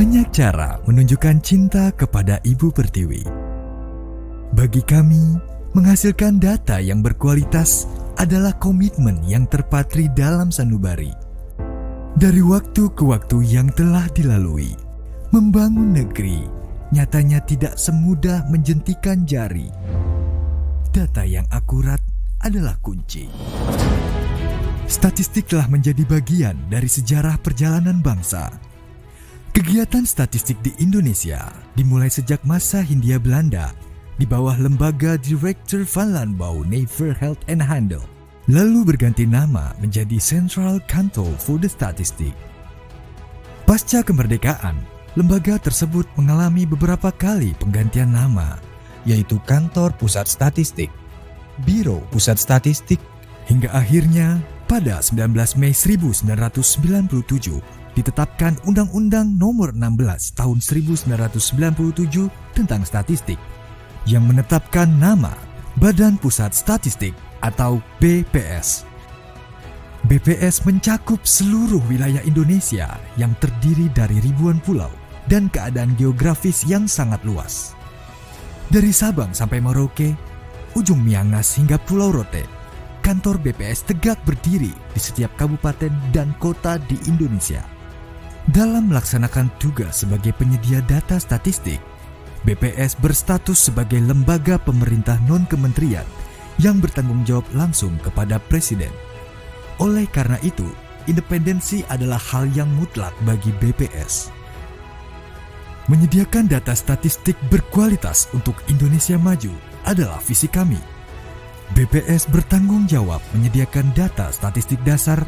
Banyak cara menunjukkan cinta kepada Ibu Pertiwi. Bagi kami, menghasilkan data yang berkualitas adalah komitmen yang terpatri dalam sanubari. Dari waktu ke waktu yang telah dilalui, membangun negeri nyatanya tidak semudah menjentikan jari. Data yang akurat adalah kunci. Statistik telah menjadi bagian dari sejarah perjalanan bangsa. Kegiatan statistik di Indonesia dimulai sejak masa Hindia Belanda di bawah lembaga Directeur van Landbouw Nijverheid en Handel, lalu berganti nama menjadi Central Kantoor voor de Statistiek. Pasca kemerdekaan, lembaga tersebut mengalami beberapa kali penggantian nama, yaitu Kantor Pusat Statistik, Biro Pusat Statistik, hingga akhirnya pada 19 Mei 1997 ditetapkan Undang-Undang Nomor 16 Tahun 1997 tentang Statistik yang menetapkan nama Badan Pusat Statistik atau BPS. BPS mencakup seluruh wilayah Indonesia yang terdiri dari ribuan pulau dan keadaan geografis yang sangat luas. Dari Sabang sampai Merauke, ujung Miangas hingga Pulau Rote, kantor BPS tegak berdiri di setiap kabupaten dan kota di Indonesia. Dalam melaksanakan tugas sebagai penyedia data statistik, BPS berstatus sebagai lembaga pemerintah non-kementerian yang bertanggung jawab langsung kepada Presiden. Oleh karena itu, independensi adalah hal yang mutlak bagi BPS. Menyediakan data statistik berkualitas untuk Indonesia maju adalah visi kami. BPS bertanggung jawab menyediakan data statistik dasar,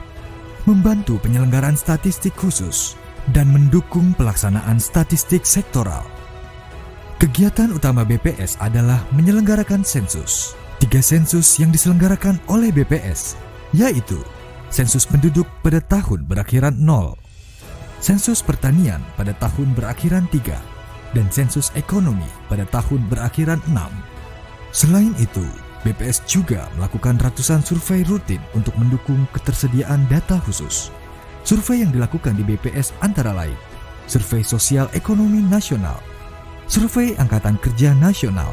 membantu penyelenggaraan statistik khusus, dan mendukung pelaksanaan statistik sektoral. Kegiatan utama BPS adalah menyelenggarakan sensus. 3 sensus yang diselenggarakan oleh BPS, yaitu sensus penduduk pada tahun berakhiran 0, sensus pertanian pada tahun berakhiran 3, dan sensus ekonomi pada tahun berakhiran 6. Selain itu, BPS juga melakukan ratusan survei rutin untuk mendukung ketersediaan data khusus. Survei yang dilakukan di BPS antara lain Survei Sosial Ekonomi Nasional, Survei Angkatan Kerja Nasional,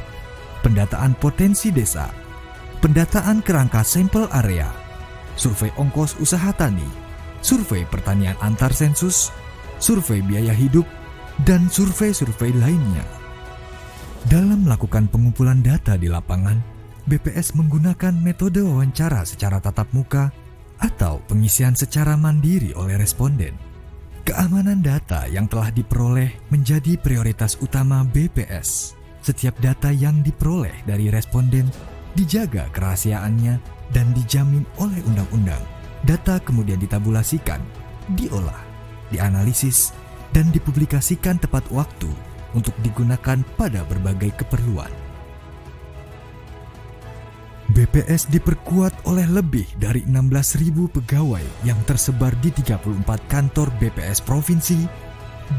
Pendataan Potensi Desa, Pendataan Kerangka Sampel Area, Survei Ongkos Usaha Tani, Survei Pertanian Antar Sensus, Survei Biaya Hidup, dan survei-survei lainnya. Dalam melakukan pengumpulan data di lapangan, BPS menggunakan metode wawancara secara tatap muka atau pengisian secara mandiri oleh responden. Keamanan data yang telah diperoleh menjadi prioritas utama BPS. Setiap data yang diperoleh dari responden dijaga kerahasiaannya dan dijamin oleh undang-undang. Data kemudian ditabulasikan, diolah, dianalisis, dan dipublikasikan tepat waktu untuk digunakan pada berbagai keperluan. BPS diperkuat oleh lebih dari 16.000 pegawai yang tersebar di 34 kantor BPS provinsi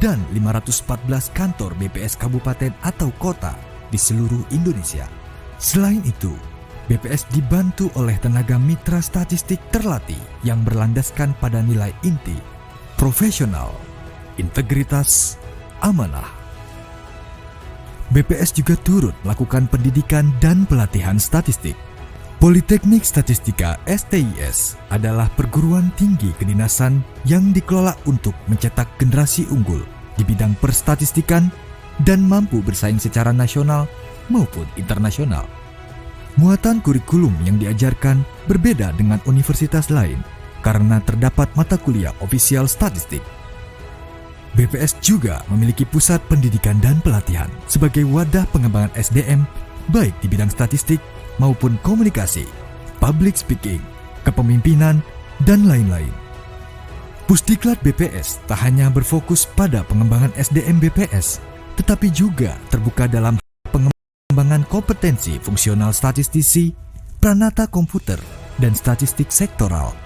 dan 514 kantor BPS kabupaten atau kota di seluruh Indonesia. Selain itu, BPS dibantu oleh tenaga mitra statistik terlatih yang berlandaskan pada nilai inti, profesional, integritas, amanah. BPS juga turut melakukan pendidikan dan pelatihan statistik. Politeknik Statistika (STIS) adalah perguruan tinggi kedinasan yang dikelola untuk mencetak generasi unggul di bidang perstatistikan dan mampu bersaing secara nasional maupun internasional. Muatan kurikulum yang diajarkan berbeda dengan universitas lain karena terdapat mata kuliah ofisial statistik. BPS juga memiliki pusat pendidikan dan pelatihan sebagai wadah pengembangan SDM baik di bidang statistik maupun komunikasi, public speaking, kepemimpinan, dan lain-lain. Pusdiklat BPS tak hanya berfokus pada pengembangan SDM BPS, tetapi juga terbuka dalam pengembangan kompetensi fungsional statistisi, pranata komputer, dan statistik sektoral.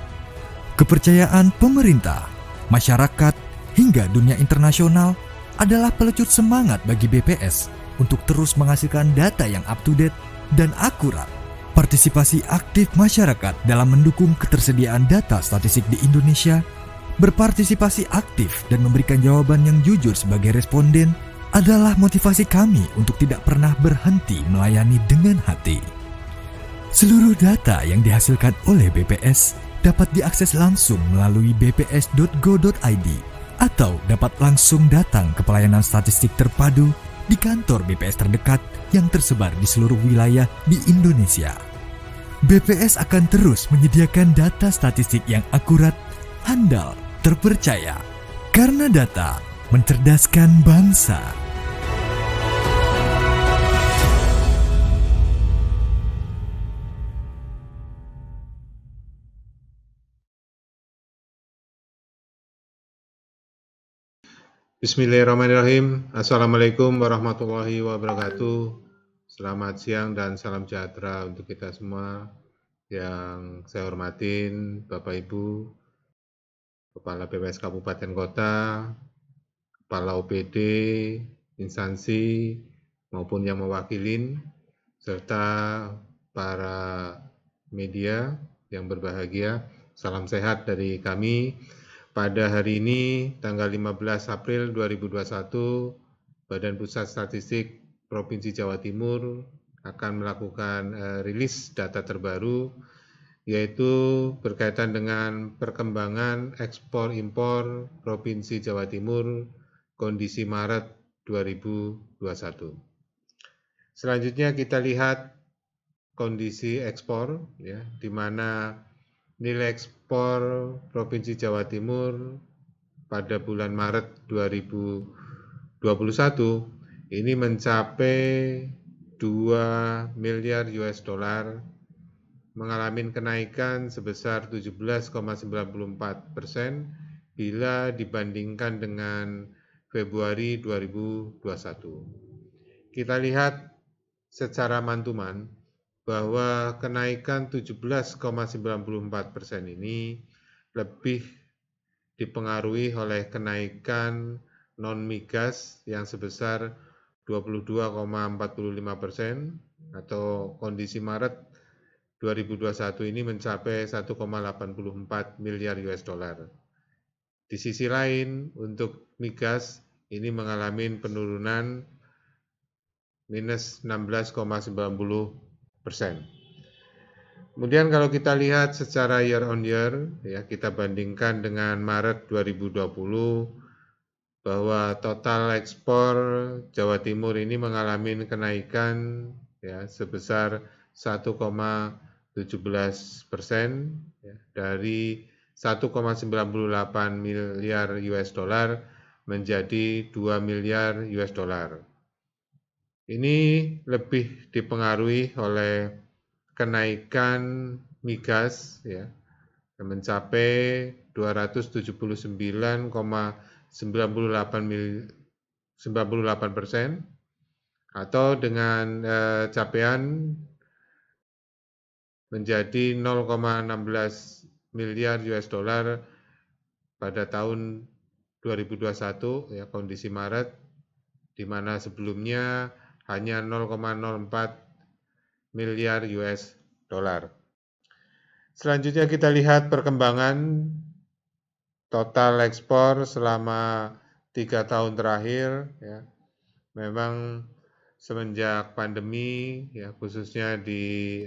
Kepercayaan pemerintah, masyarakat, hingga dunia internasional adalah pelecut semangat bagi BPS untuk terus menghasilkan data yang up-to-date dan akurat. Partisipasi aktif masyarakat dalam mendukung ketersediaan data statistik di Indonesia Berpartisipasi aktif dan memberikan jawaban yang jujur sebagai responden adalah motivasi kami untuk tidak pernah berhenti melayani dengan hati. Seluruh data yang dihasilkan oleh BPS dapat diakses langsung melalui bps.go.id atau dapat langsung datang ke pelayanan statistik terpadu di kantor BPS terdekat yang tersebar di seluruh wilayah di Indonesia. BPS akan terus menyediakan data statistik yang akurat, handal, terpercaya, karena data mencerdaskan bangsa. Bismillahirrahmanirrahim. Assalamualaikum warahmatullahi wabarakatuh. Selamat siang dan salam sejahtera untuk kita semua. Yang saya hormatin Bapak Ibu, Kepala BPS Kabupaten Kota, Kepala OPD, instansi, maupun yang mewakilin, serta para media yang berbahagia. Salam sehat dari kami. Pada hari ini, tanggal 15 April 2021, Badan Pusat Statistik Provinsi Jawa Timur akan melakukan rilis data terbaru, yaitu berkaitan dengan perkembangan ekspor-impor Provinsi Jawa Timur kondisi Maret 2021. Selanjutnya kita lihat kondisi ekspor, ya, di mana nilai ekspor Provinsi Jawa Timur pada bulan Maret 2021 ini mencapai 2 miliar US dollar, mengalami kenaikan sebesar 17,94% bila dibandingkan dengan Februari 2021. Kita lihat secara mantuman bahwa kenaikan 17,94% ini lebih dipengaruhi oleh kenaikan non-migas yang sebesar 22,45% atau kondisi Maret 2021 ini mencapai 1,84 miliar US dollar. Di sisi lain, untuk migas ini mengalami penurunan minus 16,90%. Kemudian kalau kita lihat secara year on year, ya, kita bandingkan dengan Maret 2020, bahwa total ekspor Jawa Timur ini mengalami kenaikan, ya, sebesar 1,17%, ya, dari 1,98 miliar US dollar menjadi 2 miliar US dollar. Ini lebih dipengaruhi oleh kenaikan migas, ya, yang mencapai 279,98% atau dengan capaian menjadi 0,16 miliar US dollar pada tahun 2021, ya, kondisi Maret, di mana sebelumnya hanya 0,04 miliar US dollar. Selanjutnya kita lihat perkembangan total ekspor selama 3 tahun terakhir, ya. Memang semenjak pandemi, ya, khususnya di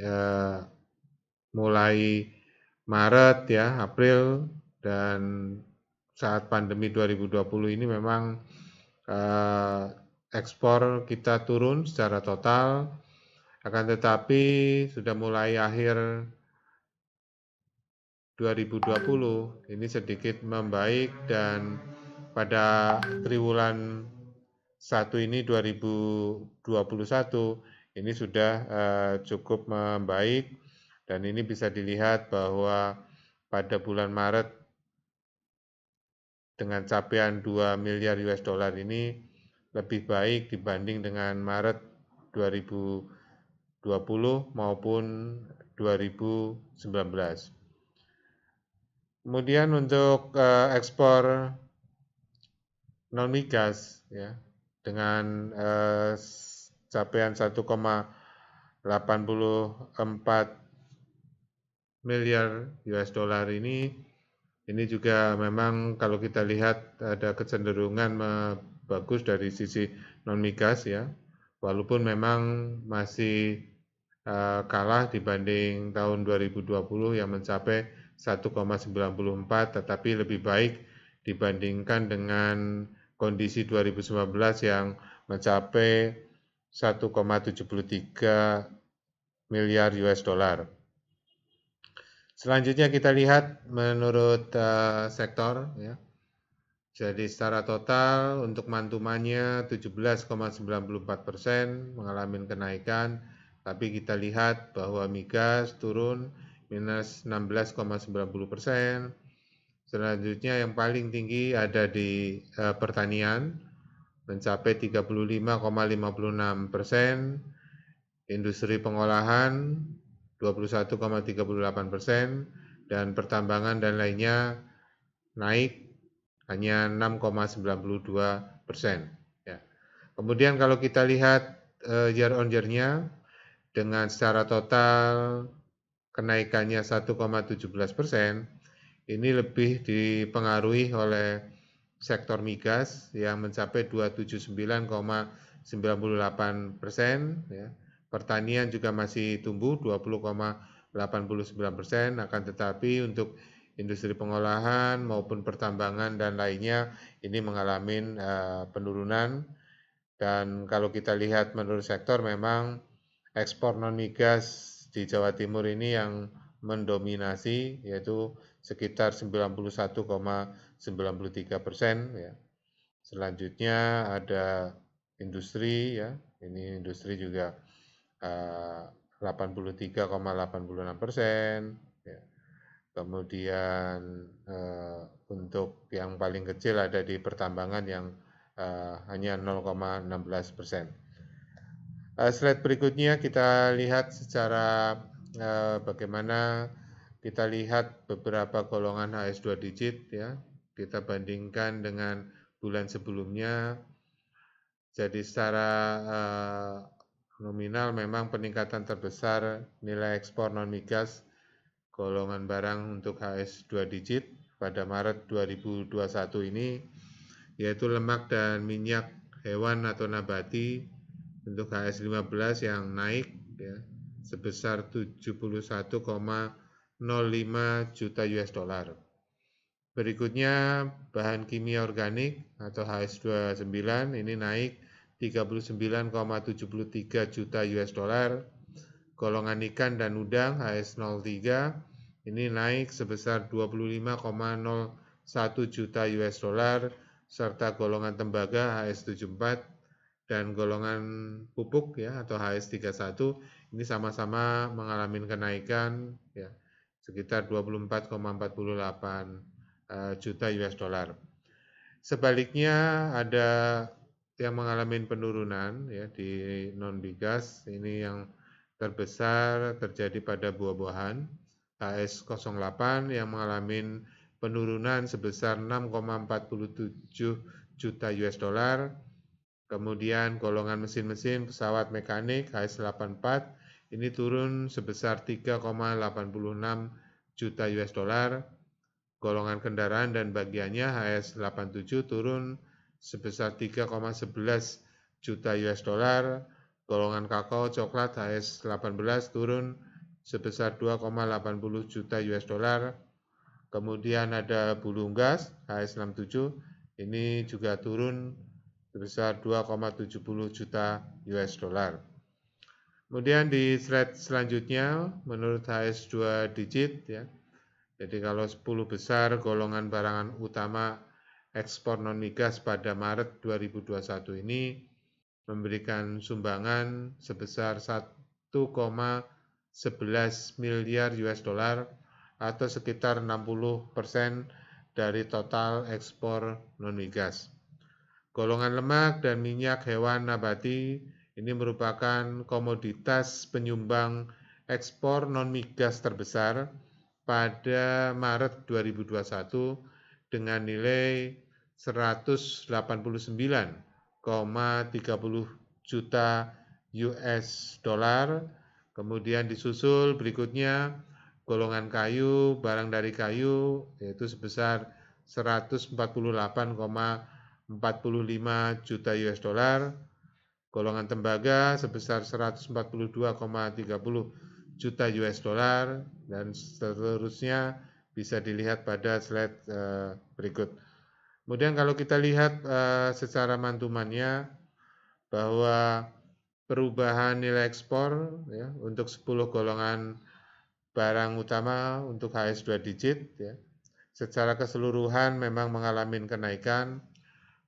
mulai Maret, ya, April, dan saat pandemi 2020 ini memang ekspor kita turun secara total, akan tetapi sudah mulai akhir 2020 ini sedikit membaik, dan pada triwulan 1 ini 2021 ini sudah cukup membaik, dan ini bisa dilihat bahwa pada bulan Maret dengan capaian 2 miliar US dollar ini lebih baik dibanding dengan Maret 2020 maupun 2019. Kemudian untuk ekspor non-migas, ya, dengan capaian 1,84 miliar US dollar ini Ini juga memang kalau kita lihat ada kecenderungan bagus dari sisi non-migas ya, walaupun memang masih kalah dibanding tahun 2020 yang mencapai 1,94, tetapi lebih baik dibandingkan dengan kondisi 2019 yang mencapai 1,73 miliar US dollar. Selanjutnya kita lihat menurut sektor ya. Jadi secara total untuk mantumannya 17,94% mengalami kenaikan, tapi kita lihat bahwa migas turun minus 16,90%. Selanjutnya yang paling tinggi ada di pertanian mencapai 35,56%, industri pengolahan 21,38%, dan pertambangan dan lainnya naik hanya 6,92%. Ya. Kemudian kalau kita lihat year on year-nya dengan secara total kenaikannya 1,17%, ini lebih dipengaruhi oleh sektor migas yang mencapai 279,98%. Ya. Pertanian juga masih tumbuh 20,89%, akan tetapi untuk industri pengolahan maupun pertambangan dan lainnya ini mengalami penurunan. Dan kalau kita lihat menurut sektor memang ekspor non migas di Jawa Timur ini yang mendominasi, yaitu sekitar 91,93%. Ya. Selanjutnya ada industri ya, ini industri juga 83,86%. Ya. Kemudian untuk yang paling kecil ada di pertambangan yang hanya 0,16%. Slide berikutnya kita lihat secara bagaimana kita lihat beberapa golongan HS2 digit ya. Kita bandingkan dengan bulan sebelumnya. Jadi secara nominal memang peningkatan terbesar nilai ekspor non migas golongan barang untuk HS2 digit pada Maret 2021 ini, yaitu lemak dan minyak hewan atau nabati untuk HS15 yang naik ya, sebesar 71,05 juta US dollar. Berikutnya bahan kimia organik atau HS29 ini naik 39,73 juta US dollar. Golongan ikan dan udang HS03 ini naik sebesar 25,01 juta US dollar, serta golongan tembaga HS74 dan golongan pupuk ya atau HS31 ini sama-sama mengalami kenaikan ya sekitar 24,48 juta US dollar. Sebaliknya ada yang mengalami penurunan ya di non migas, ini yang terbesar terjadi pada buah-buahan HS08 yang mengalami penurunan sebesar 6,47 juta US dollar. Kemudian golongan mesin-mesin pesawat mekanik HS84 ini turun sebesar 3,86 juta US dollar. Golongan kendaraan dan bagiannya HS87 turun sebesar 3,11 juta US dollar. Golongan kakao coklat HS18 turun sebesar 2,80 juta US dollar. Kemudian ada bulu unggas HS67 ini juga turun sebesar 2,70 juta US dollar. Kemudian di slide selanjutnya menurut HS2 digit ya. Jadi kalau 10 besar golongan barangan utama ekspor non migas pada Maret 2021 ini memberikan sumbangan sebesar 1,11 miliar US dollar atau sekitar 60% dari total ekspor non migas. Golongan lemak dan minyak hewan nabati ini merupakan komoditas penyumbang ekspor non migas terbesar pada Maret 2021 dengan nilai 189,30 juta US dollar. Kemudian disusul berikutnya golongan kayu, barang dari kayu yaitu sebesar 148,45 juta US dollar, golongan tembaga sebesar 142,30 juta US dollar, dan seterusnya bisa dilihat pada slide berikut. Kemudian kalau kita lihat secara mantumannya bahwa perubahan nilai ekspor ya, untuk 10 golongan barang utama untuk HS 2 digit ya, secara keseluruhan memang mengalami kenaikan.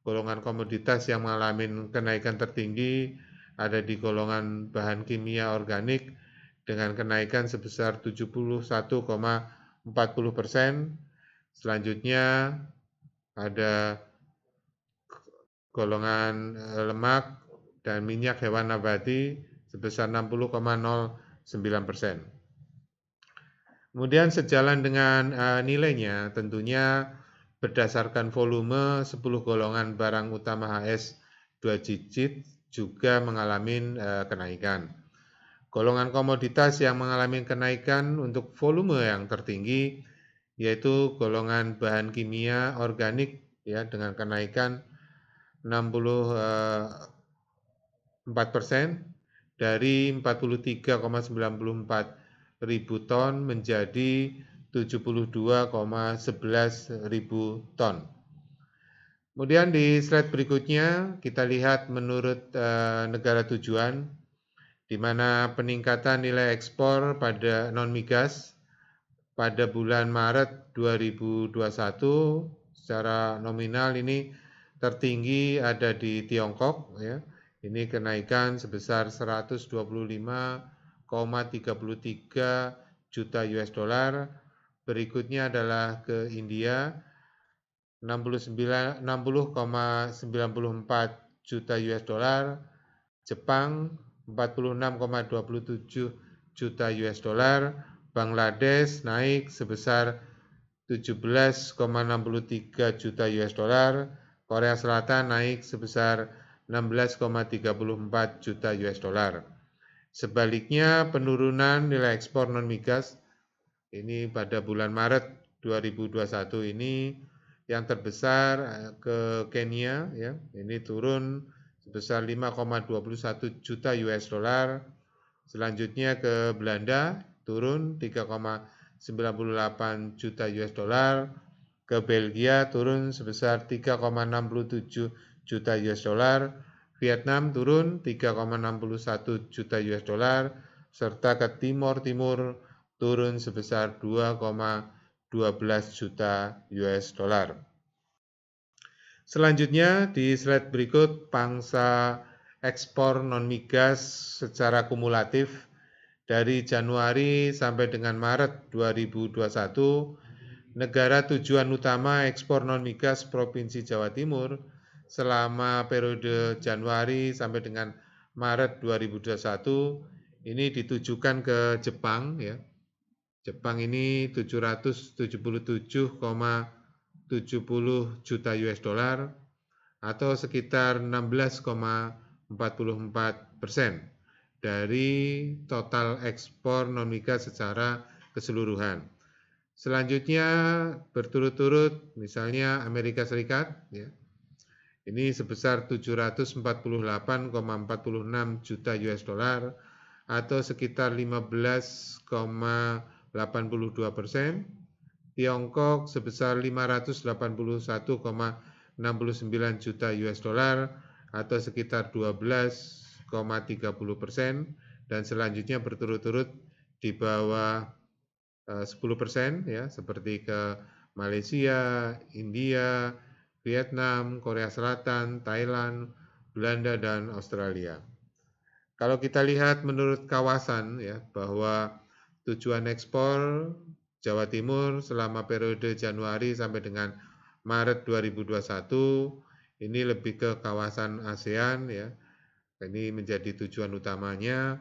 Golongan komoditas yang mengalami kenaikan tertinggi ada di golongan bahan kimia organik dengan kenaikan sebesar 71,40%. Selanjutnya ada golongan lemak dan minyak hewan nabati sebesar 60,09%. Kemudian sejalan dengan nilainya, tentunya berdasarkan volume 10 golongan barang utama HS 2 digit juga mengalami kenaikan. Golongan komoditas yang mengalami kenaikan untuk volume yang tertinggi yaitu golongan bahan kimia organik ya, dengan kenaikan 64% dari 43,94 ribu ton menjadi 72,11 ribu ton. Kemudian di slide berikutnya kita lihat menurut negara tujuan, di mana peningkatan nilai ekspor pada non-migas pada bulan Maret 2021 secara nominal ini tertinggi ada di Tiongkok ya. Ini kenaikan sebesar 125,33 juta US dollar. Berikutnya adalah ke India 60,94 juta US dollar, Jepang 46,27 juta US dollar, Bangladesh naik sebesar 17,63 juta US dollar, Korea Selatan naik sebesar 16,34 juta US dollar. Sebaliknya, penurunan nilai ekspor non-migas ini pada bulan Maret 2021 ini yang terbesar ke Kenya ya, ini turun sebesar 5,21 juta US dollar. Selanjutnya ke Belanda turun 3,98 juta US dollar. Ke Belgia turun sebesar 3,67 juta US dollar, Vietnam turun 3,61 juta US dollar, serta ke Timor Timur turun sebesar 2,12 juta US dollar. Selanjutnya di slide berikut pangsa ekspor non-migas secara kumulatif dari Januari sampai dengan Maret 2021, negara tujuan utama ekspor non-migas Provinsi Jawa Timur selama periode Januari sampai dengan Maret 2021 ini ditujukan ke Jepang ya. Jepang ini 777,70 juta US dollar atau sekitar 16,44% dari total ekspor non-migas secara keseluruhan. Selanjutnya berturut-turut misalnya Amerika Serikat ya. Ini sebesar 748,46 juta US dollar atau sekitar 15,82%. Tiongkok sebesar 581,69 juta US dollar atau sekitar 12,30%, dan selanjutnya berturut-turut di bawah 10% ya, seperti ke Malaysia, India, Vietnam, Korea Selatan, Thailand, Belanda, dan Australia. Kalau kita lihat menurut kawasan ya, bahwa tujuan ekspor Jawa Timur selama periode Januari sampai dengan Maret 2021 ini lebih ke kawasan ASEAN ya. Ini menjadi tujuan utamanya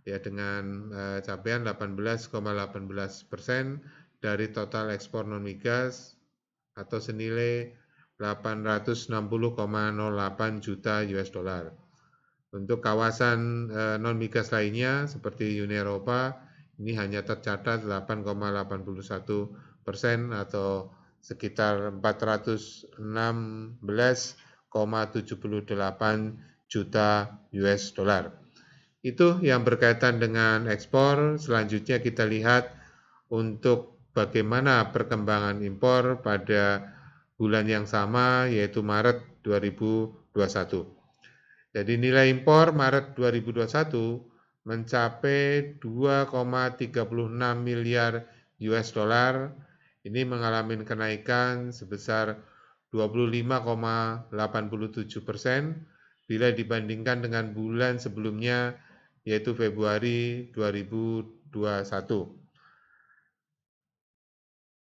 ya, dengan capaian 18,18% dari total ekspor non-migas atau senilai 860,08 juta US dollar. Untuk kawasan non-migas lainnya seperti Uni Eropa ini hanya tercatat 8,81% atau sekitar 416,78 juta US dollar. Itu yang berkaitan dengan ekspor. Selanjutnya kita lihat untuk bagaimana perkembangan impor pada bulan yang sama, yaitu Maret 2021. Jadi nilai impor Maret 2021 mencapai 2,36 miliar US dollar. Ini mengalami kenaikan sebesar 25,87% bila dibandingkan dengan bulan sebelumnya, yaitu Februari 2021.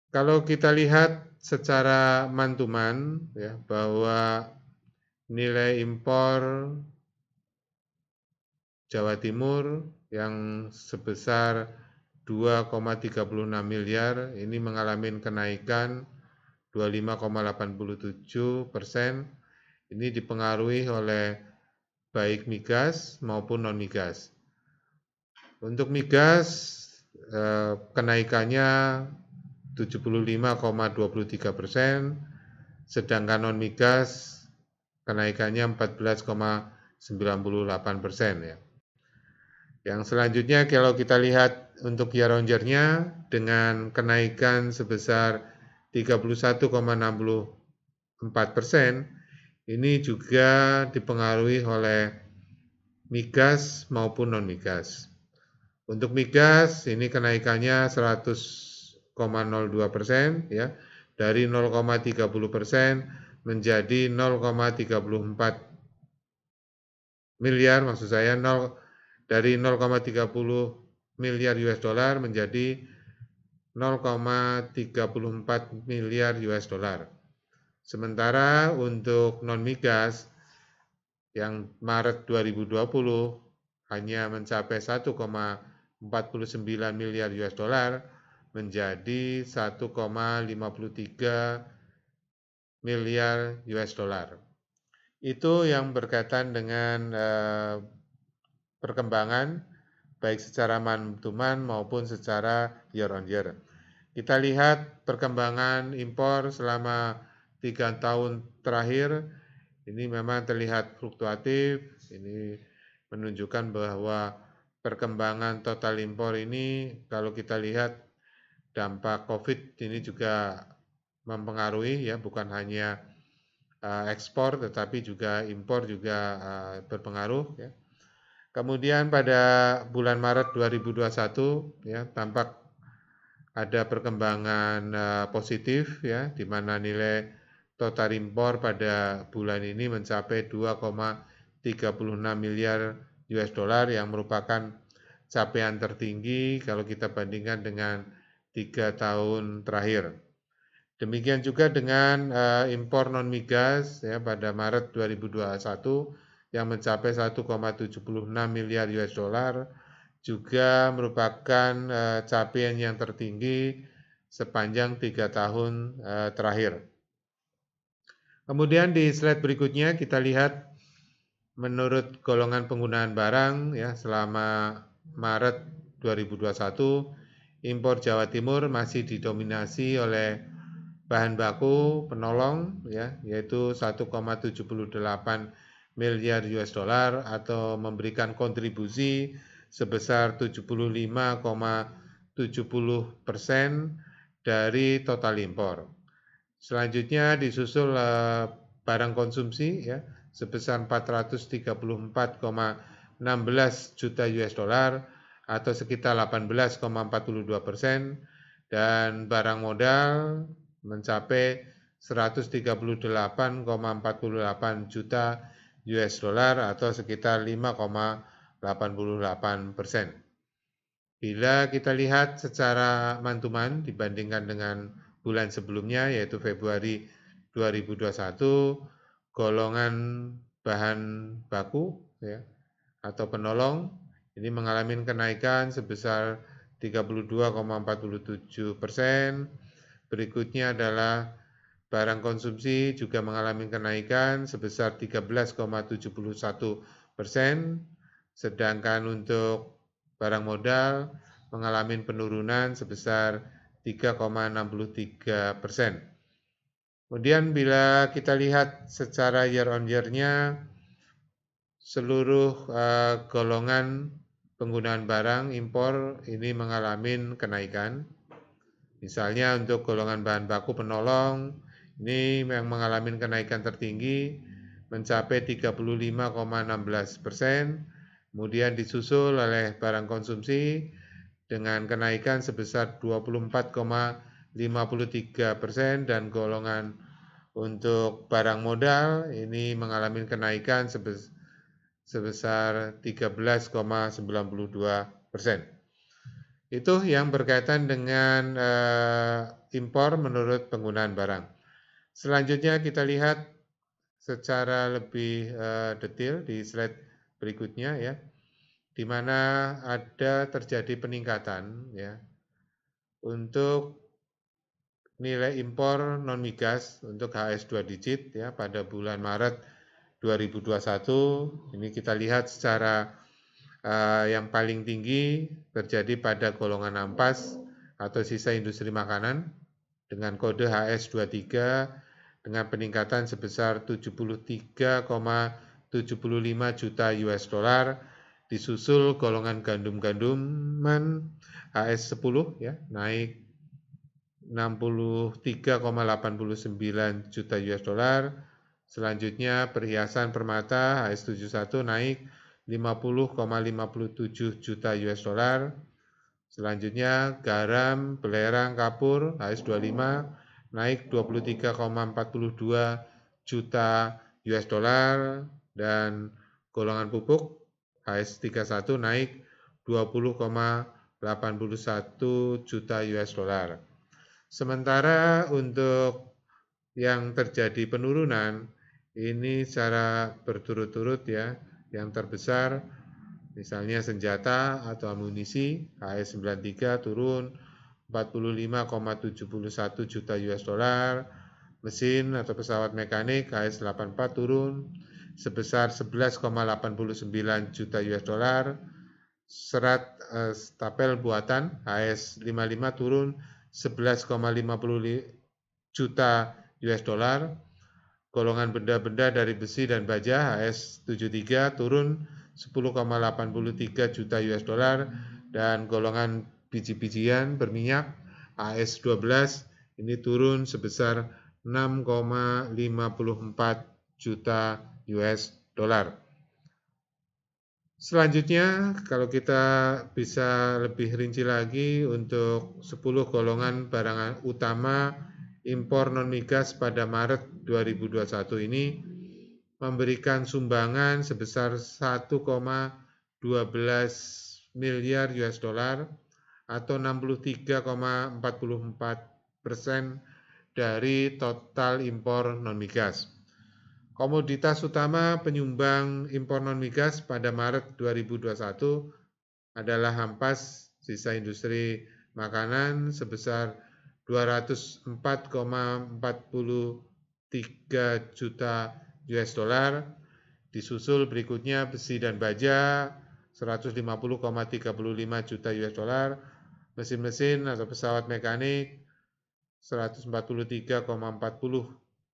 Kalau kita lihat secara man-to-man, ya, bahwa nilai impor Jawa Timur yang sebesar 2,36 miliar ini mengalami kenaikan 25,87%. Ini dipengaruhi oleh baik migas maupun non-migas. Untuk migas kenaikannya 75,23%, sedangkan non-migas kenaikannya 14,98% ya. Yang selanjutnya kalau kita lihat untuk year on year-nya dengan kenaikan sebesar 31,64%, ini juga dipengaruhi oleh migas maupun non-migas. Untuk migas ini kenaikannya 100,02% ya, dari 0,30% menjadi 0,34 miliar, maksud saya dari 0,30 miliar US dollar menjadi 0,34 miliar US dollar. Sementara untuk non-migas yang Maret 2020 hanya mencapai 1,49 miliar US dollar menjadi 1,53 miliar US dollar. Itu yang berkaitan dengan perkembangan baik secara man-to-man maupun secara year on year. Kita lihat perkembangan impor selama 3 tahun terakhir, ini memang terlihat fluktuatif. Ini menunjukkan bahwa perkembangan total impor ini kalau kita lihat dampak COVID ini juga mempengaruhi ya, bukan hanya ekspor tetapi juga impor juga berpengaruh ya. Kemudian pada bulan Maret 2021 ya tampak ada perkembangan positif ya, di mana nilai total impor pada bulan ini mencapai 2,36 miliar US dollar yang merupakan capaian tertinggi kalau kita bandingkan dengan 3 tahun terakhir. Demikian juga dengan impor non-migas ya pada Maret 2021 yang mencapai 1,76 miliar US dollar juga merupakan capaian yang tertinggi sepanjang 3 tahun terakhir. Kemudian di slide berikutnya kita lihat menurut golongan penggunaan barang ya selama Maret 2021 impor Jawa Timur masih didominasi oleh bahan baku penolong ya, yaitu 1,78 miliar US dollar atau memberikan kontribusi sebesar 75,70% dari total impor. Selanjutnya disusul barang konsumsi ya sebesar 434,16 juta US dollar atau sekitar 18,42%, dan barang modal mencapai 138,48 juta US dollar atau sekitar 5,88%. Bila kita lihat secara man-to-man dibandingkan dengan bulan sebelumnya yaitu Februari 2021, golongan bahan baku ya, atau penolong ini mengalami kenaikan sebesar 32,47%. Berikutnya adalah barang konsumsi juga mengalami kenaikan sebesar 13,71%, sedangkan untuk barang modal mengalami penurunan sebesar 3,63%. Kemudian bila kita lihat secara year on year-nya, seluruh golongan penggunaan barang impor ini mengalami kenaikan. Misalnya untuk golongan bahan baku penolong, ini yang mengalami kenaikan tertinggi mencapai 35,16%, kemudian disusul oleh barang konsumsi dengan kenaikan sebesar 24,53% dan golongan untuk barang modal ini mengalami kenaikan sebesar 13,92%. Itu yang berkaitan dengan impor menurut penggunaan barang. Selanjutnya kita lihat secara lebih detail di slide berikutnya ya, di mana ada terjadi peningkatan ya untuk nilai impor non migas untuk HS 2 digit ya pada bulan Maret 2021. Ini kita lihat secara yang paling tinggi terjadi pada golongan ampas atau sisa industri makanan dengan kode HS23 dengan peningkatan sebesar 73,75 juta US dollar, disusul golongan gandum-ganduman HS10 ya naik 63,89 juta US dollar. Selanjutnya perhiasan permata HS71 naik 50,57 juta US dollar. Selanjutnya garam, belerang, kapur HS25 naik 23,42 juta US dollar dan golongan pupuk HS31 naik 20,81 juta US dollar. Sementara untuk yang terjadi penurunan ini secara berturut-turut ya, yang terbesar misalnya senjata atau amunisi HS93 turun 45,71 juta US dollar, mesin atau pesawat mekanik HS84 turun sebesar 11,89 juta US dollar, serat stapel buatan HS55 turun 11,50 juta US dollar, golongan benda-benda dari besi dan baja HS73 turun 10,83 juta US dollar dan golongan biji-bijian berminyak HS12 ini turun sebesar 6,54 juta US dollar. Selanjutnya kalau kita bisa lebih rinci lagi untuk 10 golongan barang utama impor non migas pada Maret 2021 ini memberikan sumbangan sebesar 1,12 miliar US dollar atau 63,44% dari total impor non migas. Komoditas utama penyumbang impor non migas pada Maret 2021 adalah ampas sisa industri makanan sebesar 204,43 juta US dollar, disusul berikutnya besi dan baja 150,35 juta US dollar, mesin-mesin atau pesawat mekanik 143,40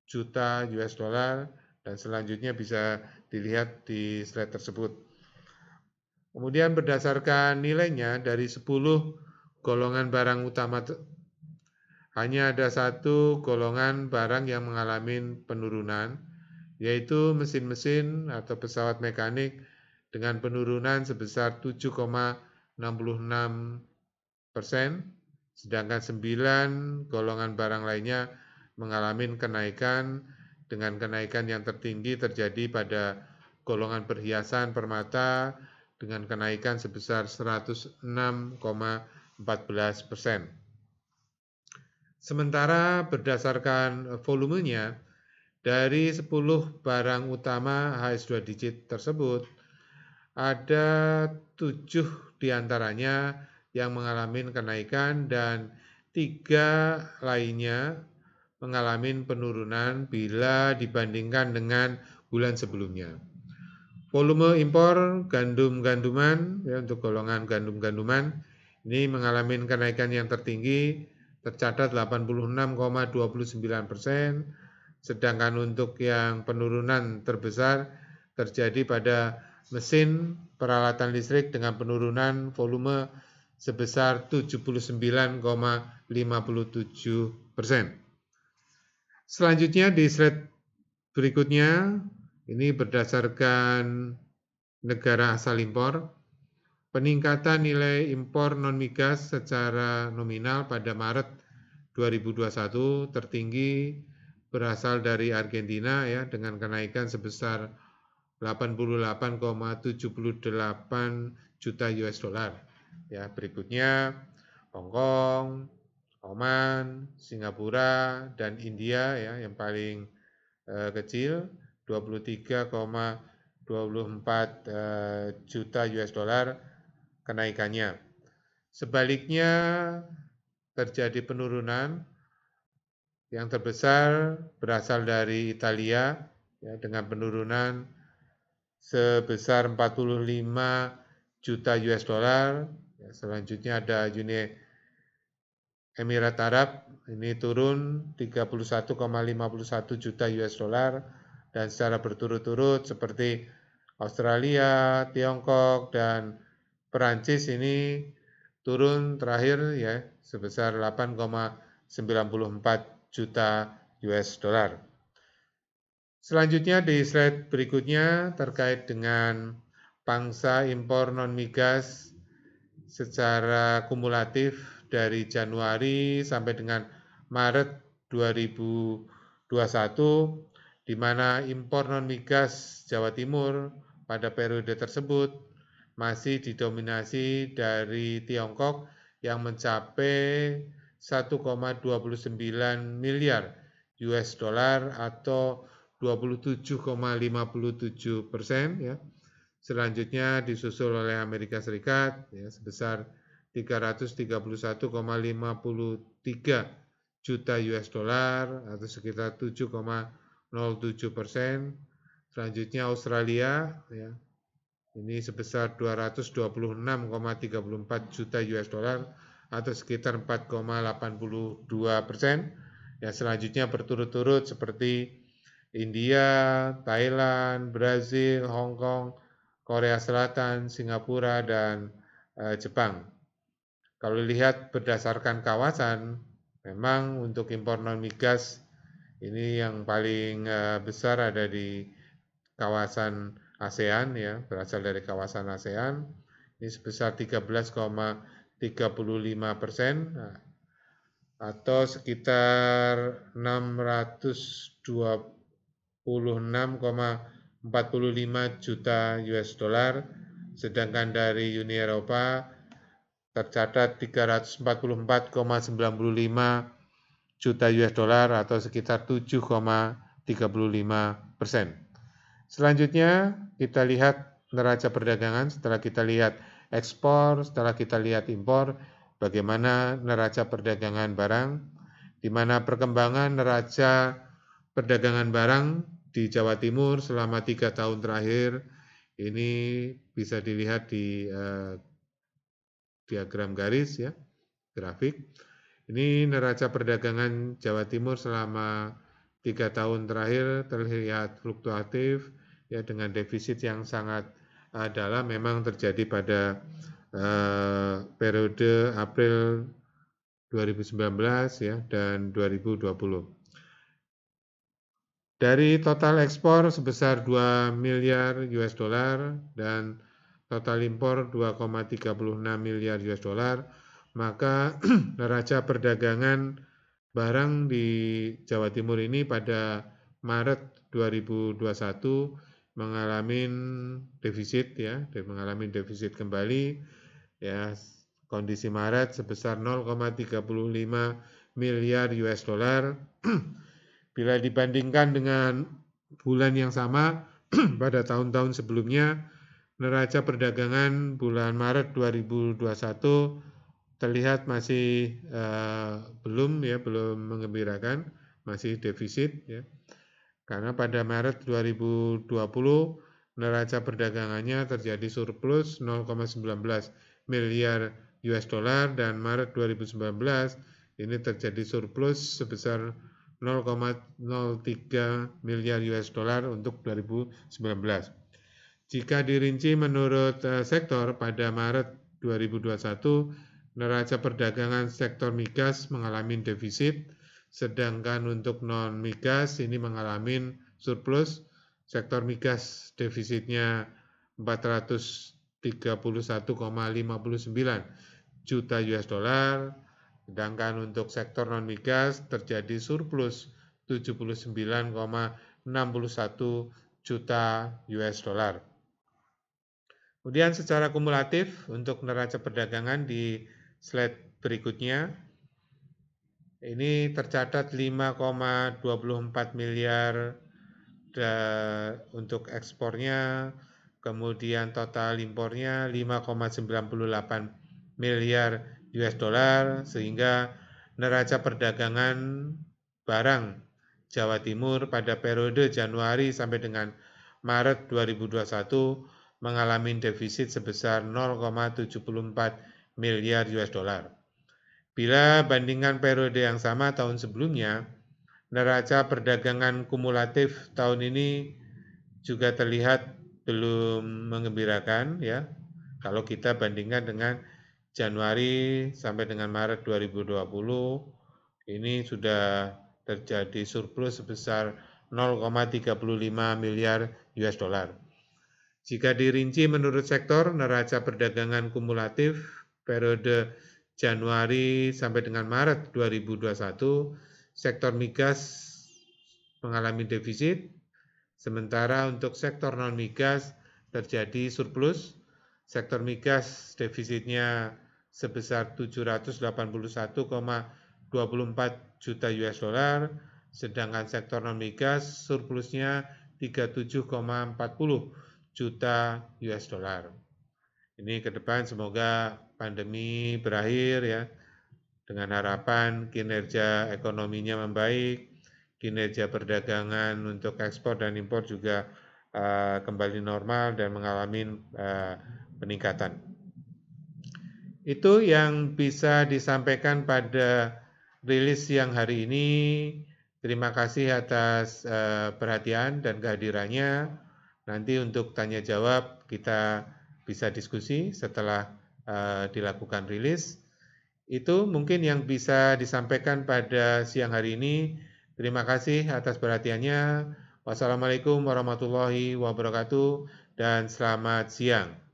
juta US dollar, dan selanjutnya bisa dilihat di slide tersebut. Kemudian berdasarkan nilainya dari 10 golongan barang utama hanya ada satu golongan barang yang mengalami penurunan, yaitu mesin-mesin atau pesawat mekanik dengan penurunan sebesar 7,66%, sedangkan 9 golongan barang lainnya mengalami kenaikan dengan kenaikan yang tertinggi terjadi pada golongan perhiasan permata dengan kenaikan sebesar 106,14%. Sementara berdasarkan volumenya, dari 10 barang utama HS2 digit tersebut, ada 7 diantaranya yang mengalami kenaikan dan 3 lainnya mengalami penurunan bila dibandingkan dengan bulan sebelumnya. Volume impor gandum-ganduman ya, untuk golongan gandum-ganduman Ini mengalami kenaikan yang tertinggi, tercatat 86,29%, sedangkan untuk yang penurunan terbesar terjadi pada mesin peralatan listrik dengan penurunan volume sebesar 79,57%. Selanjutnya di slide berikutnya, ini berdasarkan negara asal impor, peningkatan nilai impor non-migas secara nominal pada Maret 2021 tertinggi berasal dari Argentina ya dengan kenaikan sebesar 88,78 juta US dollar. Ya, berikutnya Hong Kong, Oman, Singapura dan India ya yang paling kecil 23,24 juta US dollar kenaikannya. Sebaliknya terjadi penurunan yang terbesar berasal dari Italia ya, dengan penurunan sebesar 45 juta US dollar. Ya, selanjutnya ada Uni Emirat Arab, ini turun 31,51 juta US dollar dan secara berturut-turut seperti Australia, Tiongkok, dan Perancis ini turun terakhir ya sebesar 8,94 juta US dollar. Selanjutnya di slide berikutnya terkait dengan pangsa impor non-migas secara kumulatif dari Januari sampai dengan Maret 2021, di mana impor non-migas Jawa Timur pada periode tersebut masih didominasi dari Tiongkok yang mencapai 1,29 miliar US dollar atau 27,57% ya. Selanjutnya disusul oleh Amerika Serikat ya, sebesar 331,53 juta US dollar atau sekitar 7,07%. Selanjutnya Australia ya, ini sebesar 226,34 juta US dollar atau sekitar 4,82%. Ya, selanjutnya berturut-turut seperti India, Thailand, Brazil, Hong Kong, Korea Selatan, Singapura, dan Jepang. Kalau lihat berdasarkan kawasan, memang untuk impor non-migas ini yang paling besar ada di kawasan ASEAN ya, berasal dari kawasan ASEAN. Ini sebesar 13,35% atau sekitar 626,45 juta US dollar, sedangkan dari Uni Eropa tercatat 344,95 juta US dollar atau sekitar 7,35%. Selanjutnya kita lihat neraca perdagangan. Setelah kita lihat ekspor, setelah kita lihat impor, bagaimana neraca perdagangan barang, di mana perkembangan neraca perdagangan barang di Jawa Timur selama 3 tahun terakhir ini bisa dilihat di diagram garis ya, grafik. Ini neraca perdagangan Jawa Timur selama 3 tahun terakhir terlihat fluktuatif ya dengan defisit yang sangat dalam memang terjadi pada periode April 2019 ya dan 2020. Dari total ekspor sebesar 2 miliar US dollar dan total impor 2,36 miliar US dollar, maka neraca perdagangan barang di Jawa Timur ini pada Maret 2021 mengalami defisit ya, mengalami defisit kembali ya, kondisi Maret sebesar 0,35 miliar US dollar. Bila dibandingkan dengan bulan yang sama pada tahun-tahun sebelumnya, neraca perdagangan bulan Maret 2021 terlihat masih belum mengembirakan, masih defisit ya. Karena pada Maret 2020 neraca perdagangannya terjadi surplus 0,19 miliar US dollar dan Maret 2019 ini terjadi surplus sebesar 0,03 miliar US dollar untuk 2019. Jika dirinci menurut sektor pada Maret 2021, neraca perdagangan sektor migas mengalami defisit, sedangkan untuk non-migas ini mengalami surplus. Sektor migas defisitnya 431,59 juta US dollar, sedangkan untuk sektor non-migas terjadi surplus 79,61 juta US dollar. Kemudian secara kumulatif untuk neraca perdagangan di slide berikutnya, ini tercatat 5,24 miliar untuk ekspornya, kemudian total impornya 5,98 miliar US dollar, sehingga neraca perdagangan barang Jawa Timur pada periode Januari sampai dengan Maret 2021 mengalami defisit sebesar 0,74 miliar US dollar. Bila bandingkan periode yang sama tahun sebelumnya, neraca perdagangan kumulatif tahun ini juga terlihat belum mengembirakan ya. Kalau kita bandingkan dengan Januari sampai dengan Maret 2020, ini sudah terjadi surplus sebesar 0,35 miliar US dollar. Jika dirinci menurut sektor, neraca perdagangan kumulatif periode Januari sampai dengan Maret 2021, sektor migas mengalami defisit, sementara untuk sektor non-migas terjadi surplus. Sektor migas defisitnya sebesar 781,24 juta US dollar, sedangkan sektor non-migas surplusnya 37,40 juta US dollar. Ini ke depan semoga pandemi berakhir ya, dengan harapan kinerja ekonominya membaik, kinerja perdagangan untuk ekspor dan impor juga kembali normal dan mengalami peningkatan. Itu yang bisa disampaikan pada rilis siang hari ini. Terima kasih atas perhatian dan kehadirannya. Nanti untuk tanya jawab kita bisa diskusi setelah dilakukan rilis. Itu mungkin yang bisa disampaikan pada siang hari ini. Terima kasih atas perhatiannya. Wassalamualaikum warahmatullahi wabarakatuh dan selamat siang.